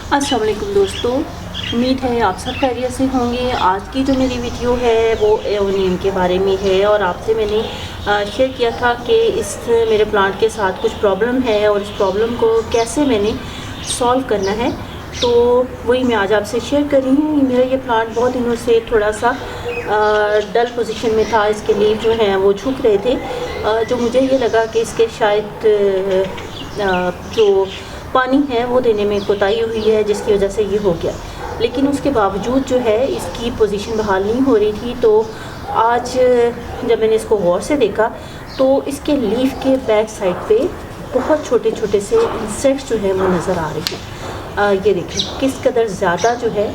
अस्सलाम वालेकुम दोस्तों, उम्मीद है आप सब खैरियत से होंगे। आज की जो मेरी वीडियो है वो एओनियम के बारे में है और आपसे मैंने शेयर किया था कि इस मेरे प्लांट के साथ कुछ प्रॉब्लम है और इस प्रॉब्लम को कैसे मैंने सॉल्व करना है, तो वही मैं आज आपसे शेयर कर रही हूँ। मेरा ये प्लांट बहुत दिनों से थोड़ा सा डल पोजीशन में था। इसके लीफ जो हैं वो झुक रहे थे, जो मुझे ये लगा कि इसके शायद जो पानी है वो देने में कोताही हुई है, जिसकी वजह से ये हो गया। लेकिन उसके बावजूद जो है इसकी पोजीशन बहाल नहीं हो रही थी। तो आज जब मैंने इसको गौर से देखा तो इसके लीफ के बैक साइड पे बहुत छोटे छोटे से इंसेक्ट्स जो है वो नज़र आ रहे हैं। ये देखें किस कदर ज़्यादा जो है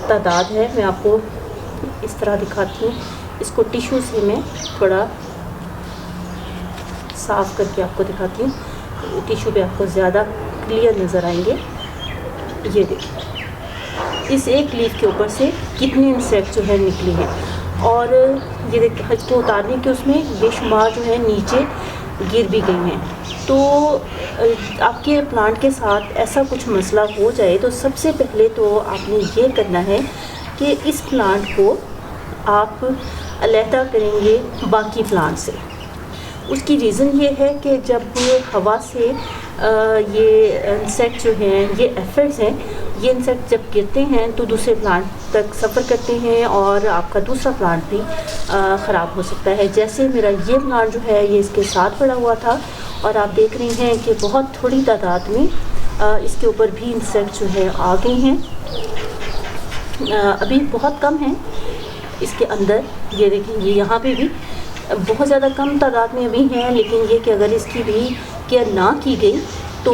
तादाद है। मैं आपको इस तरह दिखाती हूँ। इसको टिश्यू से मैं थोड़ा साफ़ करके आपको दिखाती हूँ। टिश्यू पे आपको ज़्यादा क्लियर नज़र आएंगे। ये देखिए इस एक लीफ के ऊपर से कितने इंसेक्ट जो है निकले हैं। और ये देखिए इसको उतारने के उसमें बेशुमार जो है नीचे गिर भी गई हैं। तो आपके प्लांट के साथ ऐसा कुछ मसला हो जाए तो सबसे पहले तो आपने ये करना है कि इस प्लांट को आप अलहदा करेंगे बाकी प्लांट से। उसकी रीज़न ये है कि जब हवा से ये इंसेक्ट जो हैं, ये एफिड्स हैं, ये इंसेक्ट जब गिरते हैं तो दूसरे प्लांट तक सफ़र करते हैं और आपका दूसरा प्लांट भी ख़राब हो सकता है। जैसे मेरा ये प्लांट जो है ये इसके साथ पड़ा हुआ था और आप देख रही हैं कि बहुत थोड़ी तादाद में इसके ऊपर भी इंसेक्ट जो है आ गए हैं। अभी बहुत कम हैं इसके अंदर। ये देखेंगे यहाँ पे भी बहुत ज़्यादा कम तादाद में अभी हैं, लेकिन ये कि अगर इसकी भी केयर ना की गई तो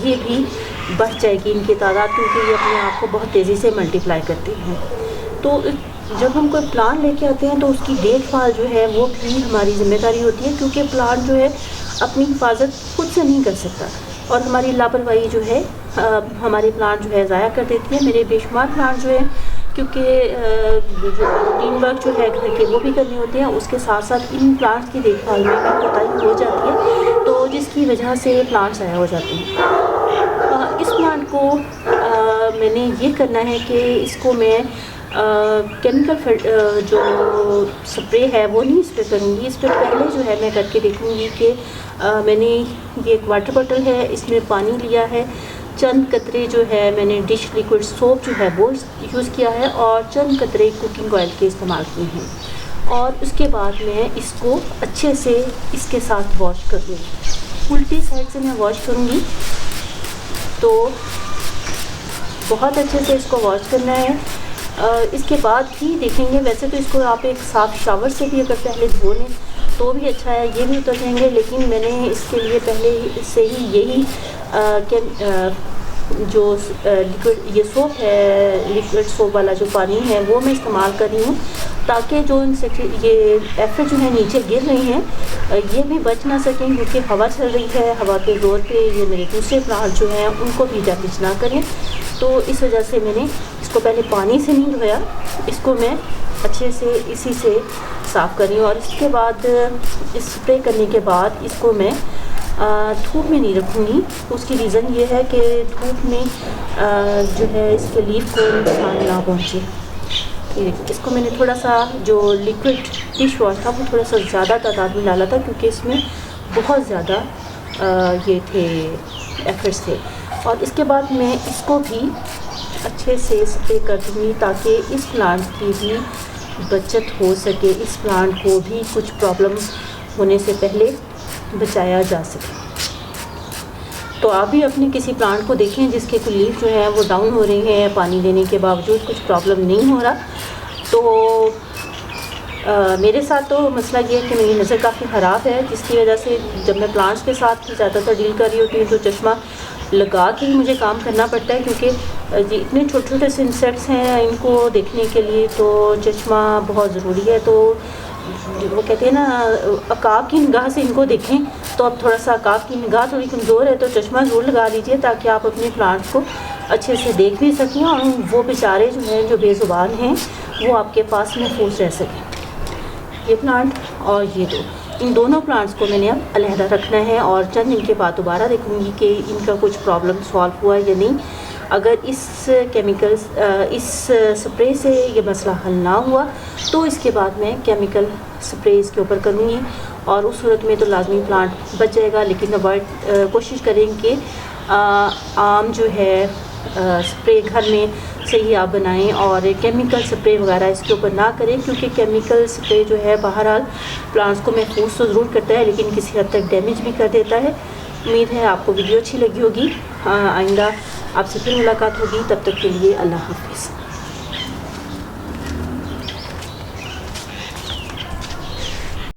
ये भी बढ़ जाएगी इनकी तादाद, क्योंकि ये अपने आप को बहुत तेज़ी से मल्टीप्लाई करते हैं। तो जब हम कोई प्लांट लेके आते हैं तो उसकी देखभाल जो है वो भी हमारी ज़िम्मेदारी होती है, क्योंकि प्लांट जो है अपनी हिफाजत खुद से नहीं कर सकता और हमारी लापरवाही जो है हमारे प्लांट जो है ज़ाया कर देती है। मेरे बेशुमार प्लांट जो है, क्योंकि जो रूटीन वर्क जो है घर के वो भी करने होते हैं, उसके साथ साथ इन प्लांट्स की देखभाल में भी कोताही हो जाती है, तो जिसकी वजह से प्लांट्स ज़ाया हो जाते हैं। इस प्लांट को मैंने ये करना है कि इसको मैं केमिकल जो स्प्रे है वो नहीं इस पर करूँगी। इस पर पहले जो है मैं करके देखूँगी कि मैंने ये एक वाटर बॉटल है, इसमें पानी लिया है, चंद कतरे जो है मैंने डिश लिक्विड सोप जो है वो यूज़ किया है और चंद कतरे कुकिंग ऑयल के इस्तेमाल किए हैं। और उसके बाद मैं इसको अच्छे से इसके साथ वॉश कर दूँगी। उल्टी साइड से मैं वॉश करूँगी तो बहुत अच्छे से इसको वॉश करना है। इसके बाद ही देखेंगे, वैसे तो इसको आप एक साफ़ शावर से भी अगर पहले धो लें तो भी अच्छा है, ये भी उतर जाएंगे। लेकिन मैंने इसके लिए पहले से ही यही जो लिक्विड ये सोप है, लिक्विड सोप वाला जो पानी है वो मैं इस्तेमाल कर रही हूँ, ताकि जो ये एफिड जो है नीचे गिर रही हैं ये भी बच ना सकें, क्योंकि हवा चल रही है। हवा के ज़ोर पे ये मेरे दूसरे प्लांट जो हैं उनको भी डैमेज ना करें। तो इस वजह से मैंने इसको पहले पानी से नहीं धोया, इसको मैं अच्छे से इसी से साफ़ कर रही हूँ। और इसके बाद स्प्रे करने के बाद इसको मैं धूप में नहीं रखूँगी। उसकी रीज़न ये है कि धूप में जो है इसके लीफ को नुकसान ना पहुँचे। इसको मैंने थोड़ा सा जो लिक्विड डिश वॉश था वो थोड़ा सा ज़्यादा तादाद में डाला था, क्योंकि इसमें बहुत ज़्यादा ये थे एफिड्स थे। और इसके बाद मैं इसको भी अच्छे से स्प्रे कर दूँगी ताकि इस प्लांट की भी बचत हो सके, इस प्लांट को भी कुछ प्रॉब्लम होने से पहले बचाया जा सके। तो आप भी अपने किसी प्लांट को देखें जिसके कुछ लीफ जो है वो डाउन हो रही हैं, पानी देने के बावजूद कुछ प्रॉब्लम नहीं हो रहा। तो मेरे साथ तो मसला ये है कि मेरी नज़र काफ़ी ख़राब है, जिसकी वजह से जब मैं प्लांट्स के साथ ज़्यादातर डील कर रही होती हूँ तो चश्मा लगा के ही मुझे काम करना पड़ता है, क्योंकि ये इतने छोटे छोटे से इंसेक्ट्स हैं, इनको देखने के लिए तो चश्मा बहुत ज़रूरी है। तो वो कहते हैं ना, अकाब की निगाह से इनको देखें। तो अब थोड़ा सा अकाब की निगाह थोड़ी कमज़ोर है तो चश्मा ज़रूर लगा लीजिए, ताकि आप अपने प्लांट्स को अच्छे से देख भी सकें और वो बेचारे जो हैं जो बेज़ुबान हैं वो आपके पास महफूज रह सकें। ये प्लांट और ये इन दोनों प्लांट्स को मैंने अब अलहदा रखना है और चंद दिन के बाद दोबारा देखूँगी कि इनका कुछ प्रॉब्लम सॉल्व हुआ या नहीं। अगर इस स्प्रे से ये मसला हल ना हुआ तो इसके बाद मैं केमिकल स्प्रे इसके ऊपर करूँगी, और उस सूरत में तो लाजमी प्लांट बच जाएगा। लेकिन कोशिश करें कि आम जो है स्प्रे घर में से ही आप बनाएं और केमिकल स्प्रे वगैरह इसके ऊपर ना करें, क्योंकि केमिकल स्प्रे जो है बहरहाल प्लांट्स को महफूज तो ज़रूर करता है लेकिन किसी हद तक डैमेज भी कर देता है। उम्मीद है आपको वीडियो अच्छी लगी होगी। आइंदा आपसे फिर मुलाकात होगी, तब तक के लिए अल्लाह हाफ़िज़।